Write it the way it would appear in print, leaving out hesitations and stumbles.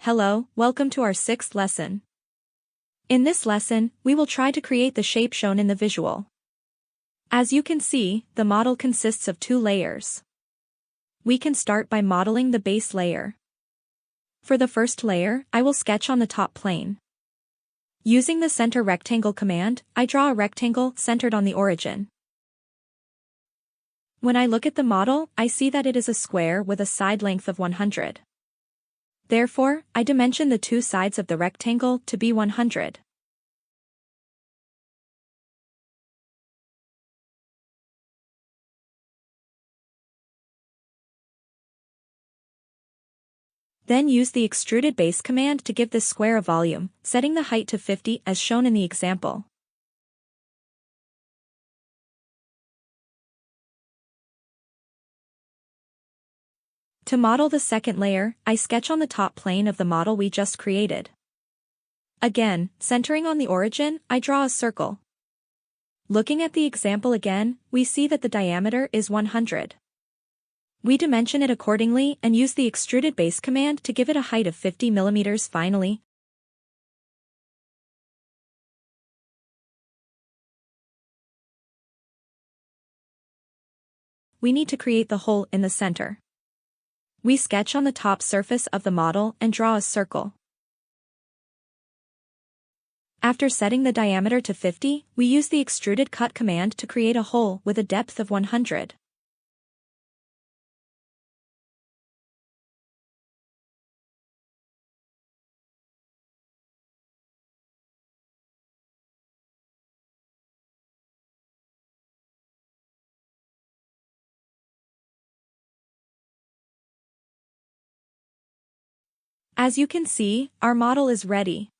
Hello, welcome to our sixth lesson. In this lesson, we will try to create the shape shown in the visual. As you can see, the model consists of two layers. We can start by modeling the base layer. For the first layer, I will sketch on the top plane. Using the center rectangle command, I draw a rectangle centered on the origin. When I look at the model, I see that it is a square with a side length of 100. Therefore, I dimension the two sides of the rectangle to be 100. Then use the extruded base command to give this square a volume, setting the height to 50 as shown in the example. To model the second layer, I sketch on the top plane of the model we just created. Again, centering on the origin, I draw a circle. Looking at the example again, we see that the diameter is 100. We dimension it accordingly and use the extruded base command to give it a height of 50 mm. Finally, we need to create the hole in the center. We sketch on the top surface of the model and draw a circle. After setting the diameter to 50, we use the extruded cut command to create a hole with a depth of 100. As you can see, our model is ready.